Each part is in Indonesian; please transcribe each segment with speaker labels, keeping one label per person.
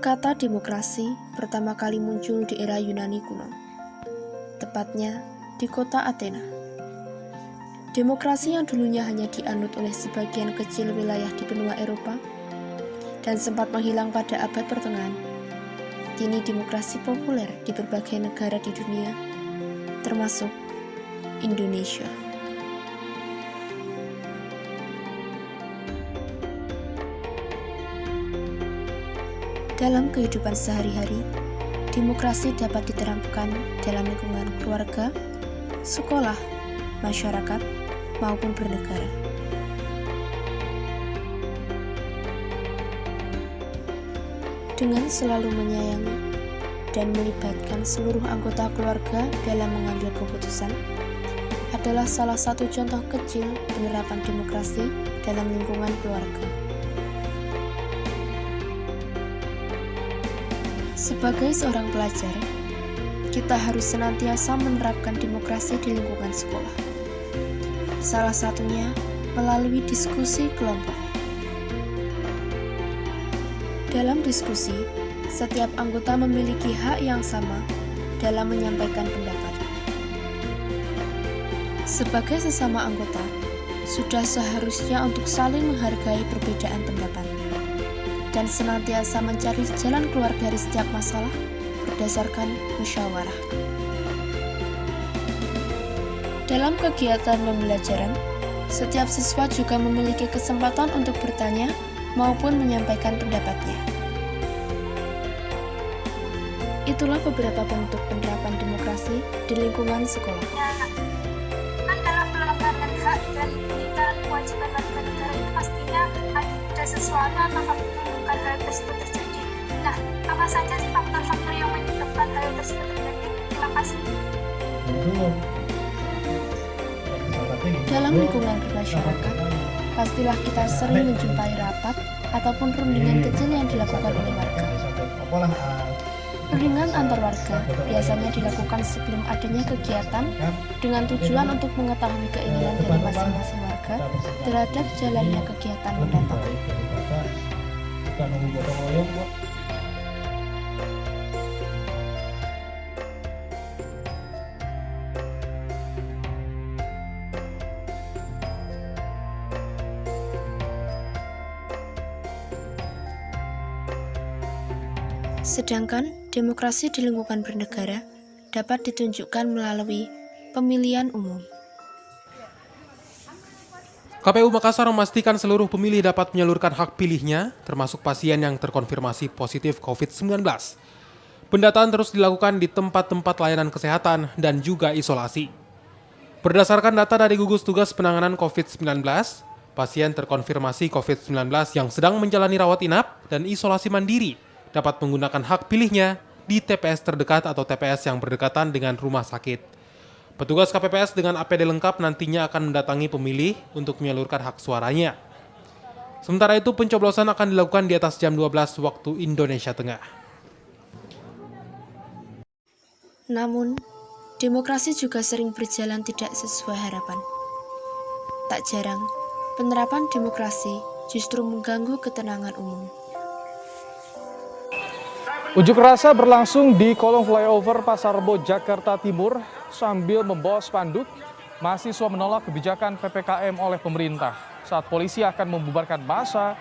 Speaker 1: Kata demokrasi pertama kali muncul di era Yunani kuno, tepatnya di kota Athena. Demokrasi yang dulunya hanya dianut oleh sebagian kecil wilayah di benua Eropa dan sempat menghilang pada abad pertengahan, kini demokrasi populer di berbagai negara di dunia, termasuk Indonesia. Dalam kehidupan sehari-hari, demokrasi dapat diterapkan dalam lingkungan keluarga, sekolah, masyarakat, maupun bernegara. Dengan selalu menyayangi dan melibatkan seluruh anggota keluarga dalam mengambil keputusan, adalah salah satu contoh kecil penerapan demokrasi dalam lingkungan keluarga. Sebagai seorang pelajar, kita harus senantiasa menerapkan demokrasi di lingkungan sekolah. Salah satunya melalui diskusi kelompok. Dalam diskusi, setiap anggota memiliki hak yang sama dalam menyampaikan pendapat. Sebagai sesama anggota, sudah seharusnya untuk saling menghargai perbedaan pendapat dan senantiasa mencari jalan keluar dari setiap masalah berdasarkan musyawarah. Dalam kegiatan pembelajaran, setiap siswa juga memiliki kesempatan untuk bertanya maupun menyampaikan pendapatnya. Itulah beberapa bentuk penerapan demokrasi di lingkungan sekolah.
Speaker 2: Kan dalam pelanggaran hak dan kewajiban warga negara itu pastinya ada sesuatu atau menyebabkan hal tersebut terjadi. Nah, apa saja sih faktor-faktor yang menyebabkan hal tersebut terjadi? Terima kasih.
Speaker 1: Dalam lingkungan bermasyarakat, pastilah kita sering menjumpai rapat ataupun rundingan kecil yang dilakukan oleh warga. Rundingan antar warga biasanya dilakukan sebelum adanya kegiatan dengan tujuan untuk mengetahui keinginan dari masing-masing warga terhadap jalannya kegiatan mendatang. Sedangkan demokrasi di lingkungan bernegara dapat ditunjukkan melalui pemilihan umum.
Speaker 3: KPU Makassar memastikan seluruh pemilih dapat menyalurkan hak pilihnya, termasuk pasien yang terkonfirmasi positif COVID-19. Pendataan terus dilakukan di tempat-tempat layanan kesehatan dan juga isolasi. Berdasarkan data dari gugus tugas penanganan COVID-19, pasien terkonfirmasi COVID-19 yang sedang menjalani rawat inap dan isolasi mandiri dapat menggunakan hak pilihnya di TPS terdekat atau TPS yang berdekatan dengan rumah sakit. Petugas KPPS dengan APD lengkap nantinya akan mendatangi pemilih untuk menyalurkan hak suaranya. Sementara itu, pencoblosan akan dilakukan di atas jam 12 waktu Indonesia Tengah.
Speaker 1: Namun, demokrasi juga sering berjalan tidak sesuai harapan. Tak jarang, penerapan demokrasi justru mengganggu ketenangan umum.
Speaker 4: Unjuk rasa berlangsung di kolong flyover Pasar Rebo, Jakarta Timur sambil membawa spanduk. Mahasiswa menolak kebijakan PPKM oleh pemerintah. Saat polisi akan membubarkan massa,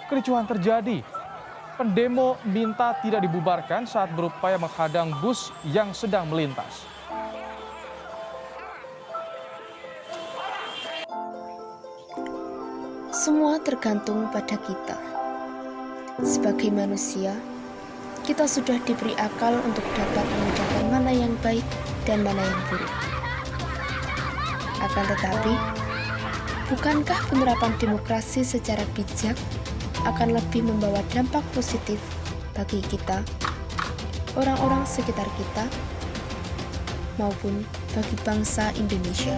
Speaker 4: kericuhan terjadi. Pendemo minta tidak dibubarkan saat berupaya menghadang bus yang sedang melintas.
Speaker 1: Semua tergantung pada kita. Sebagai manusia, kita sudah diberi akal untuk dapat membedakan mana yang baik dan mana yang buruk. Akan tetapi, bukankah penerapan demokrasi secara bijak akan lebih membawa dampak positif bagi kita, orang-orang sekitar kita, maupun bagi bangsa Indonesia?